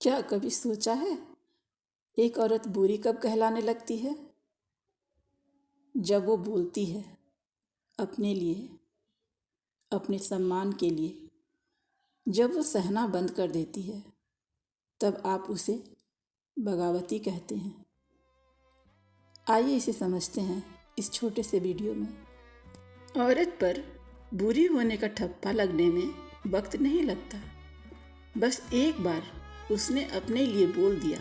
क्या कभी सोचा है एक औरत बुरी कब कहलाने लगती है? जब वो बोलती है अपने लिए, अपने सम्मान के लिए। जब वो सहना बंद कर देती है तब आप उसे बगावती कहते हैं। आइए इसे समझते हैं इस छोटे से वीडियो में। औरत पर बुरी होने का ठप्पा लगने में वक्त नहीं लगता। बस एक बार उसने अपने लिए बोल दिया,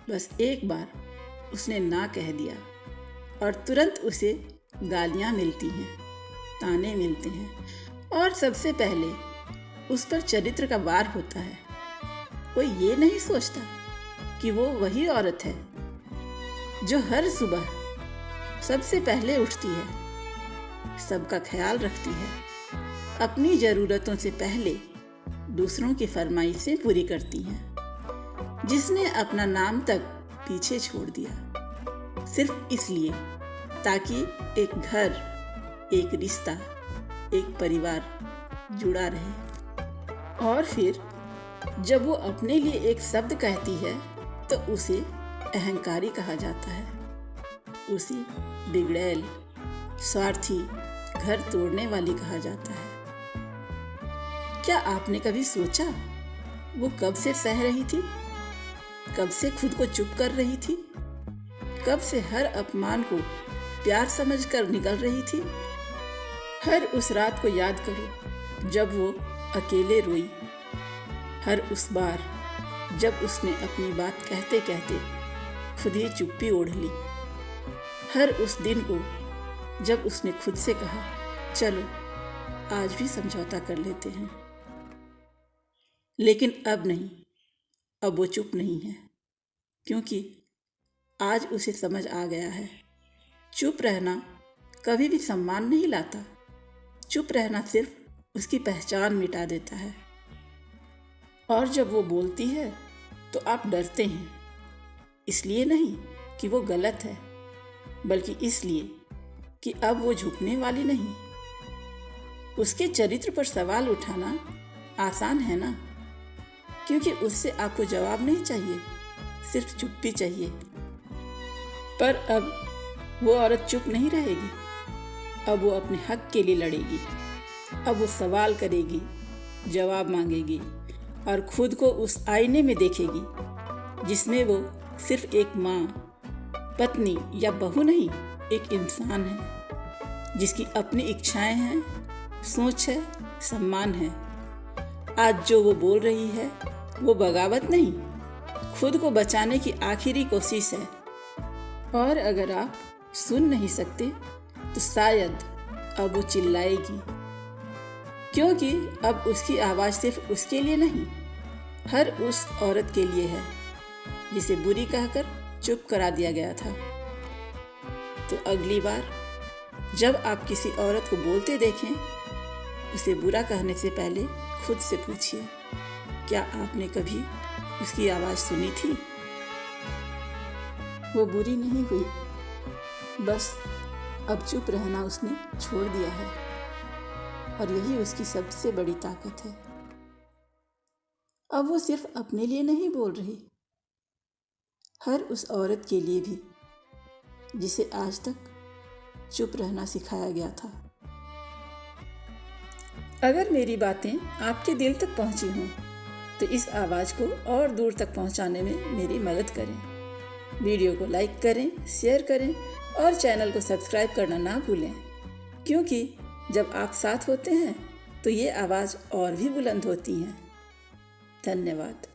बस एक बार उसने ना कह दिया और तुरंत उसे गालियाँ मिलती हैं, ताने मिलते हैं और सबसे पहले उस पर चरित्र का वार होता है। कोई ये नहीं सोचता कि वो वही औरत है जो हर सुबह सबसे पहले उठती है, सबका ख्याल रखती है, अपनी ज़रूरतों से पहले दूसरों की फरमाइशें पूरी करती हैं, जिसने अपना नाम तक पीछे छोड़ दिया सिर्फ इसलिए ताकि एक घर, एक रिश्ता, एक परिवार जुड़ा रहे। और फिर जब वो अपने लिए एक शब्द कहती है तो उसे अहंकारी कहा जाता है, उसे बिगड़ैल, स्वार्थी, घर तोड़ने वाली कहा जाता है। क्या आपने कभी सोचा वो कब से सह रही थी? कब से खुद को चुप कर रही थी? कब से हर अपमान को प्यार समझकर निकल रही थी? हर उस रात को याद करो जब वो अकेले रोई, हर उस बार जब उसने अपनी बात कहते कहते खुद ही चुप्पी ओढ़ ली, हर उस दिन को जब उसने खुद से कहा चलो आज भी समझौता कर लेते हैं। लेकिन अब नहीं, अब वो चुप नहीं है, क्योंकि आज उसे समझ आ गया है चुप रहना कभी भी सम्मान नहीं लाता। चुप रहना सिर्फ उसकी पहचान मिटा देता है। और जब वो बोलती है तो आप डरते हैं, इसलिए नहीं कि वो गलत है, बल्कि इसलिए कि अब वो झुकने वाली नहीं। उसके चरित्र पर सवाल उठाना आसान है ना, क्योंकि उससे आपको जवाब नहीं चाहिए, सिर्फ चुप्पी चाहिए। पर अब वो औरत चुप नहीं रहेगी। अब वो अपने हक के लिए लड़ेगी। अब वो सवाल करेगी, जवाब मांगेगी और खुद को उस आईने में देखेगी जिसमें वो सिर्फ एक माँ, पत्नी या बहू नहीं, एक इंसान है जिसकी अपनी इच्छाएं हैं, सोच है, सम्मान है। आज जो वो बोल रही है वो बगावत नहीं, खुद को बचाने की आखिरी कोशिश है। और अगर आप सुन नहीं सकते तो शायद अब वो चिल्लाएगी, क्योंकि अब उसकी आवाज़ सिर्फ उसके लिए नहीं, हर उस औरत के लिए है जिसे बुरी कहकर चुप करा दिया गया था। तो अगली बार जब आप किसी औरत को बोलते देखें, उसे बुरा कहने से पहले खुद से पूछिए, क्या आपने कभी उसकी आवाज़ सुनी थी? वो बुरी नहीं हुई, बस अब चुप रहना उसने छोड़ दिया है और यही उसकी सबसे बड़ी ताकत है। अब वो सिर्फ अपने लिए नहीं बोल रही, हर उस औरत के लिए भी जिसे आज तक चुप रहना सिखाया गया था। अगर मेरी बातें आपके दिल तक पहुंची हों तो इस आवाज़ को और दूर तक पहुंचाने में मेरी मदद करें। वीडियो को लाइक करें, शेयर करें और चैनल को सब्सक्राइब करना ना भूलें, क्योंकि जब आप साथ होते हैं तो ये आवाज़ और भी बुलंद होती है। धन्यवाद।